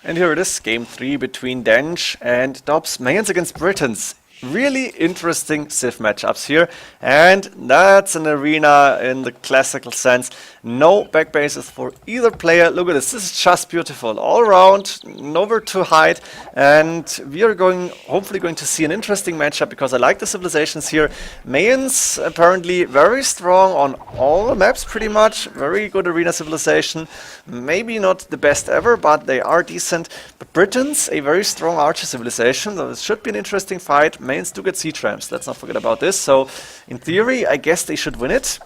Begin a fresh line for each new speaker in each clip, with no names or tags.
And here it is, game 3 between Dench and Dobbs. Mayans against Britons. Really interesting Civ matchups here, and that's an arena in the classical sense. No back bases for either player. Look at this is just beautiful all around, nowhere to hide, and we are hopefully going to see an interesting matchup because I like the civilizations here. Mayans apparently very strong on all the maps pretty much, very good arena civilization, maybe not the best ever, but they are decent. But Britons, a very strong archer civilization, so it should be an interesting fight. Mayans do get sea trams, let's not forget about this. So in theory, I guess they should win it.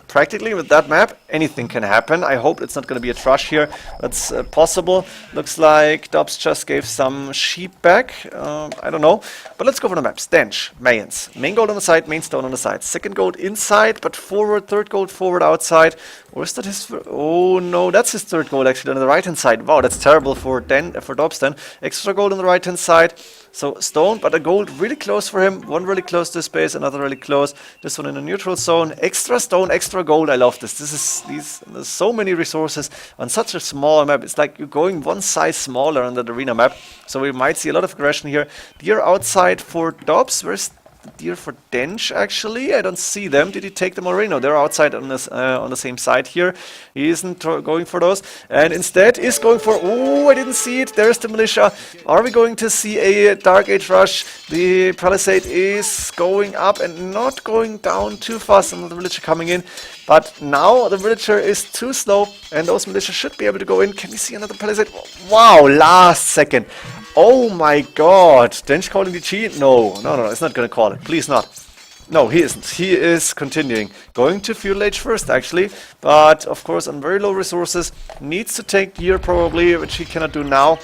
Practically with that map, anything can happen. I hope it's not going to be a trash here. That's possible. Looks like Dobbs just gave some sheep back. I don't know. But let's go for the maps. Dench, Mayans. Main gold on the side, main stone on the side. Second gold inside, but forward. Third gold forward outside. Or is that his... Oh no, that's his third gold actually on the right hand side. Wow, that's terrible for Dobbs then. Extra gold on the right hand side. So stone, but a gold really close for him. One really close to space, another really close. This one in a neutral zone. Extra stone, extra gold. I love this. There's so many resources on such a small map. It's like you're going one size smaller on the arena map. So we might see a lot of aggression here. Deer outside for Dobbs. Where's the deer for Dench actually? I don't see them. Did he take them already? No, they're outside on this on the same side here. He isn't going for those, and instead is going for... Oh, I didn't see it. There's the militia. Are we going to see a Dark Age rush? The palisade is going up and not going down too fast. Another villager coming in, but now the villager is too slow, and those militia should be able to go in. Can we see another palisade? Wow, last second. Oh my god. Dench calling the cheat? No, it's not going to call it. Please not. No, he isn't. He is continuing. Going to Feudal Age first, actually. But, of course, on very low resources. Needs to take Deer, probably, which he cannot do now.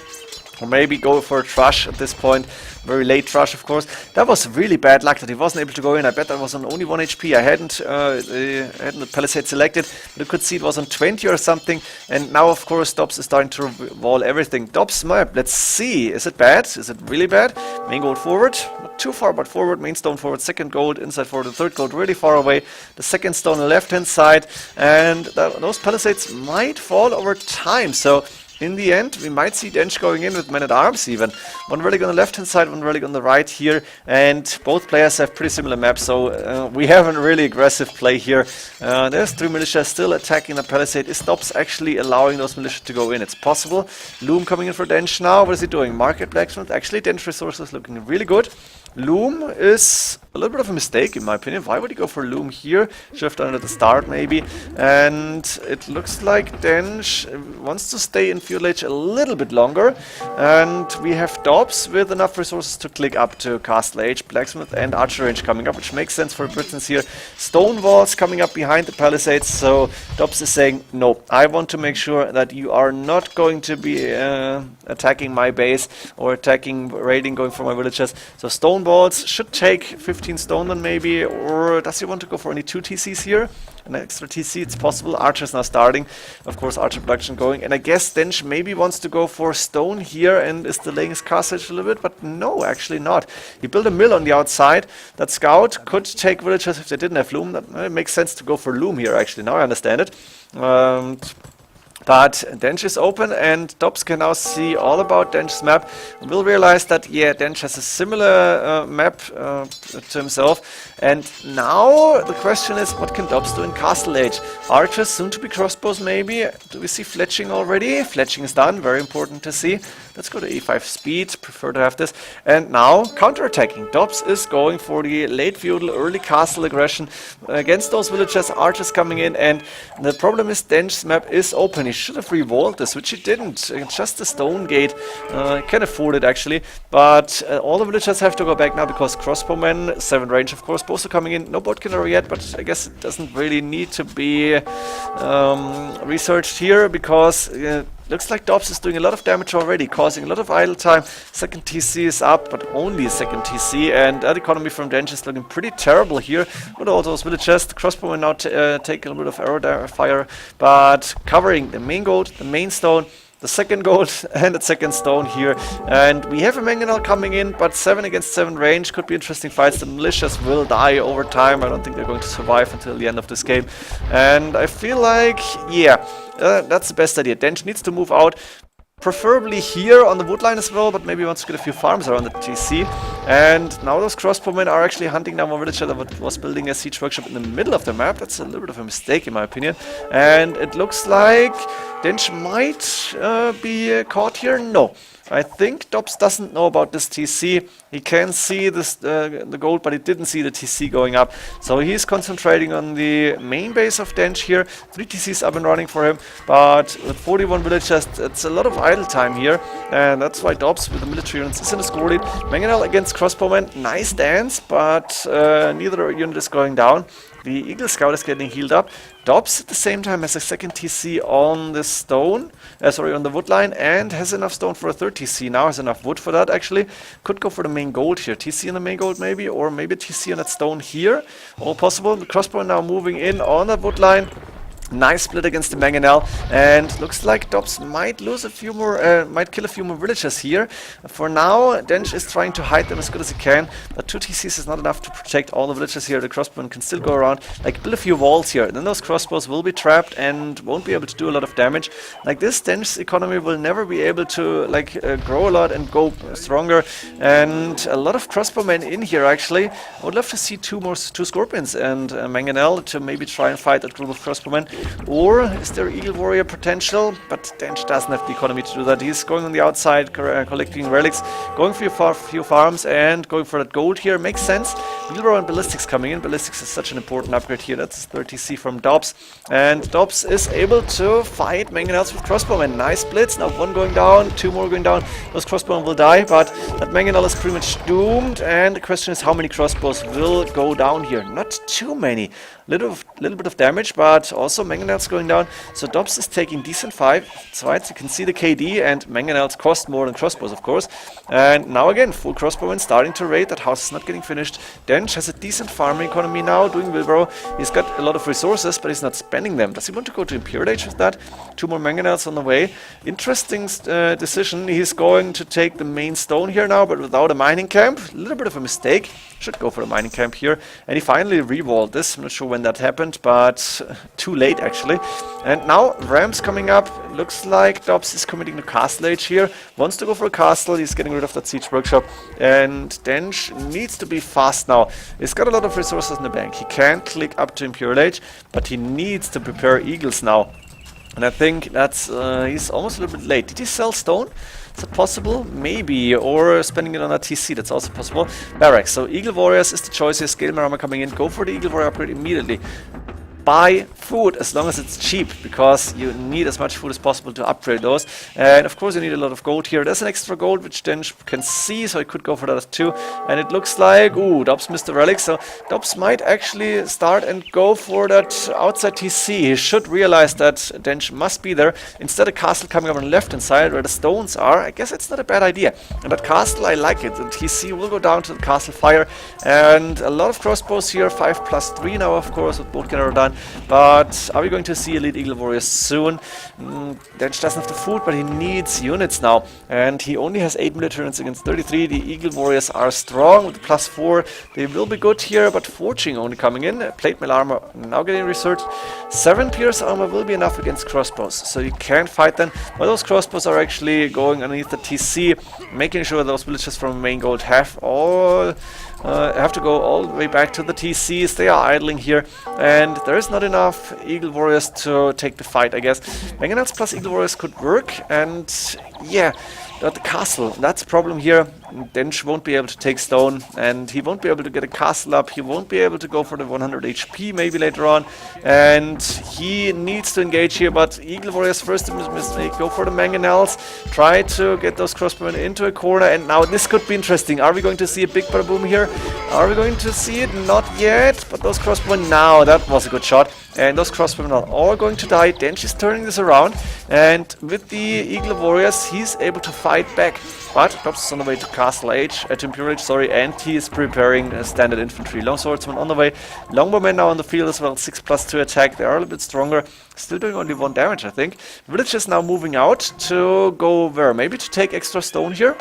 Or maybe go for a Trush at this point. Very late Trush, of course. That was really bad luck that he wasn't able to go in. I bet that was on only 1 HP. I hadn't the Palisade selected, but you could see it was on 20 or something. And now, of course, Dobbs is starting to wall everything. Dobbs map, let's see. Is it bad? Is it really bad? Main gold forward. Not too far, but forward. Main stone forward. Second gold inside forward. The third gold really far away. The second stone on the left-hand side. And those Palisades might fall over time. So... in the end, we might see Dench going in with men-at-arms even. One relic on the left-hand side, one relic on the right here. And both players have pretty similar maps, so we have a really aggressive play here. There's 3 militia still attacking the palisade. Is Dobbs actually allowing those militia to go in? It's possible. Loom coming in for Dench now. What is he doing? Market Blacksmith. Actually, Dench resources looking really good. Loom is a little bit of a mistake in my opinion. Why would he go for Loom here? Should have done it at the start maybe. And it looks like Dench wants to stay in Feudal Age a little bit longer. And we have Dobbs with enough resources to click up to Castle Age, Blacksmith and Archer Range coming up, which makes sense for the Britons here. Stone walls coming up behind the palisades, so Dobbs is saying, no, I want to make sure that you are not going to be attacking my base or raiding, going for my villages. So stone balls should take 15 stone then maybe, or does he want to go for only 2 TCs here? An extra TC, it's possible. Archer's now starting. Of course, Archer production going. And I guess Dench maybe wants to go for stone here and is delaying his castle a little bit, but no, actually not. He built a mill on the outside. That scout could take villagers if they didn't have loom. That makes sense to go for loom here, actually. Now I understand it. But Dench is open, and Dobbs can now see all about Dench's map. We'll realize that, yeah, Dench has a similar map to himself. And now the question is, what can Dobbs do in Castle Age? Archers, soon to be crossbows maybe. Do we see fletching already? Fletching is done, very important to see. Let's go to A5 speed, prefer to have this. And now, counter-attacking. Dobbs is going for the late feudal, early castle aggression against those villagers. Archers coming in, and the problem is Dench's map is open. He should have re-walled this, which he didn't. Just the stone gate. Can afford it actually, but all the villagers have to go back now because crossbowmen, 7 range of course, both are coming in. No bot killer yet, but I guess it doesn't really need to be researched here because looks like Dobbs is doing a lot of damage already, causing a lot of idle time. Second TC is up, but only a second TC, and that economy from Dench is looking pretty terrible here with all those villagers. The crossbowmen now take a little bit of arrow fire, but covering the main gold, the main stone, the second gold and the second stone here. And we have a mangonel coming in, but 7 against 7 range could be interesting fights. The militias will die over time. I don't think they're going to survive until the end of this game. And I feel like, yeah, that's the best idea. Dench needs to move out. preferably here on the wood line as well, but maybe he wants to get a few farms around the TC. And now those crossbowmen are actually hunting down one villager that was building a siege workshop in the middle of the map. That's a little bit of a mistake in my opinion. And it looks like Dench might be caught here. No. I think Dobbs doesn't know about this TC. He can see this the gold, but he didn't see the TC going up. So he's concentrating on the main base of Dench here. 3 TCs up and running for him, but with 41 villagers, it's a lot of idle time here. And that's why Dobbs with the military units is in the score lead. Mangonel against crossbowmen. Nice dance, but neither unit is going down. The Eagle Scout is getting healed up. Dobbs at the same time has a second TC on the stone, on the wood line, and has enough stone for a third TC. Now has enough wood for that actually. Could go for the main gold here. TC on the main gold maybe, or maybe TC on that stone here. All possible. The crossbow now moving in on that wood line. Nice split against the Mangonel, and looks like Dobbs might lose a few more, might kill a few more villagers here. For now, Dench is trying to hide them as good as he can, but 2 TCs is not enough to protect all the villagers here. The crossbow can still go around, like build a few walls here. Then those crossbows will be trapped and won't be able to do a lot of damage. Like this, Dench's economy will never be able to grow a lot and go stronger. And a lot of crossbowmen in here actually. I would love to see two Scorpions and Mangonel to maybe try and fight that group of crossbowmen. Or is there Eagle Warrior potential? But Dench doesn't have the economy to do that. He's going on the outside, collecting relics, going for a few farms and going for that gold here. Makes sense. Wheelbarrow and Ballistics coming in. Ballistics is such an important upgrade here. That's 30C from Dobbs. And Dobbs is able to fight Mangonels with crossbowmen. Nice splits. Now 1 going down, 2 more going down. Those crossbowmen will die, but that Mangonel is pretty much doomed. And the question is how many crossbows will go down here? Not too many. Little bit of damage, but also Mangonels going down. So Dobbs is taking decent fights. You can see the KD, and Mangonels cost more than crossbows, of course. And now again, full crossbowmen starting to raid. That house is not getting finished. Dench has a decent farming economy now, doing wheelbarrow. He's got a lot of resources, but he's not spending them. Does he want to go to Imperial Age with that? 2 more Mangonels on the way. Interesting decision. He's going to take the main stone here now, but without a mining camp. A little bit of a mistake. Should go for the mining camp here. And he finally re-walled this. I'm not sure when that happened, but too late actually. And now Rams coming up. Looks like Dobbs is committing to Castle Age here. Wants to go for a castle. He's getting rid of that siege workshop. And Dench needs to be fast now. He's got a lot of resources in the bank. He can't click up to Imperial Age, but he needs to prepare Eagles now. And I think that's he's almost a little bit late. Did he sell stone? Is it possible? Maybe. Or spending it on a TC, that's also possible. Barracks. So Eagle Warriors is the choice here. Scale Marama coming in. Go for the Eagle Warrior upgrade immediately. Buy food as long as it's cheap, because you need as much food as possible to upgrade those. And of course you need a lot of gold here. There's an extra gold which Dench can see, so he could go for that too. And it looks like, ooh, Dobbs missed the relic, so Dobbs might actually start and go for that outside TC. He should realize that Dench must be there. Instead of castle coming up on the left hand side where the stones are, I guess it's not a bad idea. And that castle, I like it. The TC will go down to the castle fire. And a lot of crossbows here, 5+3 now of course with both general done. But are we going to see Elite Eagle Warriors soon? Dench doesn't have the food, but he needs units now. And he only has 8 military units against 33. The Eagle Warriors are strong with the +4. They will be good here, but forging only coming in. Plate mail armor now getting researched. 7 pierce armor will be enough against crossbows, so you can't fight them. But those crossbows are actually going underneath the TC, making sure those villagers from main gold have to go all the way back to the TCs. They are idling here, and there is not enough Eagle Warriors to take the fight, I guess. Mangonels plus Eagle Warriors could work, and yeah, the castle, that's a problem here. Dench won't be able to take stone, and he won't be able to get a castle up. He won't be able to go for the 100 HP maybe later on, and he needs to engage here. But Eagle Warriors first mistake, go for the Mangonels, try to get those crossbowmen into a corner, and now this could be interesting. Are we going to see a big bada boom here? Are we going to see it? Not yet, but those crossbowmen, now that was a good shot. And those crossbowmen are all going to die. Dench is turning this around, and with the Eagle Warriors, he's able to fight back. But Dobbs is on the way to Castle Age, to Imperial Age, sorry, and he is preparing standard infantry. Longswordsman on the way. Longbowmen now on the field as well, 6+2 attack. They are a little bit stronger. Still doing only 1 damage, I think. Villagers now moving out to go where? Maybe to take extra stone here.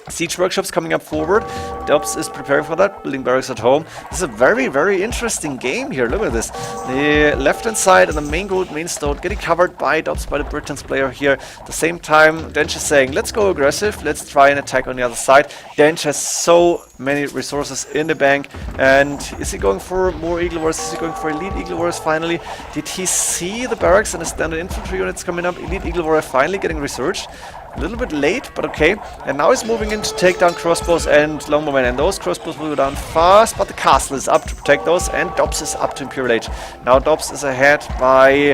Siege workshops coming up forward. Dobbs is preparing for that, building barracks at home. This is a very, very interesting game here. Look at this. The left-hand side and the main road, main stone, getting covered by Dobbs, by the Britons player here. At the same time, Dench is saying, let's go aggressive. Let's try and attack on the other side. Dench has so many resources in the bank. And is he going for more Eagle Wars? Is he going for Elite Eagle Wars finally? Did he see the barracks and the standard infantry units coming up? Elite Eagle Warrior finally getting researched. A little bit late, but okay. And now he's moving in to take down crossbows and longbowmen. And those crossbows will go down fast, but the castle is up to protect those. And Dobbs is up to Imperial Age. Now Dobbs is ahead by,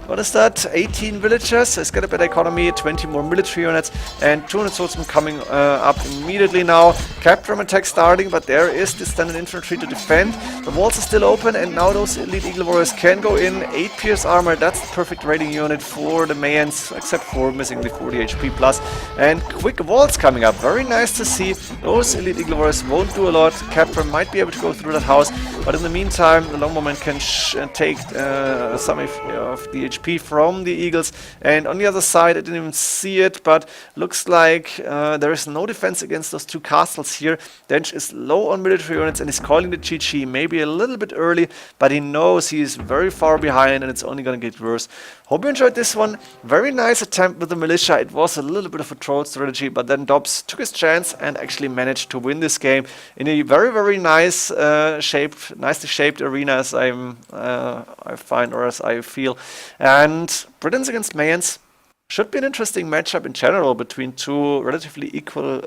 what is that? 18 villagers. He's got a better economy, 20 more military units. And 200 swordsmen coming up immediately now. Capture attack starting, but there is the standard infantry to defend. The walls are still open, and now those Elite Eagle Warriors can go in. 8 pierce armor, that's the perfect raiding unit for the Mayans, except for missing the 40 HP plus. And quick walls coming up, very nice to see. Those Elite Eagle Warriors won't do a lot. Capra might be able to go through that house, but in the meantime, the longbowmen can take some of the HP from the Eagles. And on the other side, I didn't even see it, but looks like there is no defense against those 2 castles here. Dench is low on military units and is calling the GG, maybe a little bit early, but he knows he is very far behind and it's only going to get worse. Hope you enjoyed this one. Very nice attempt with the militia. It was a little bit of a troll strategy, but then Dobbs took his chance and actually managed to win this game in a very, very nice nicely shaped arena, as I find, or as I feel. And Britons against Mayans should be an interesting matchup in general between 2 relatively equally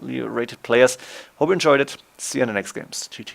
rated players. Hope you enjoyed it. See you in the next games. GG.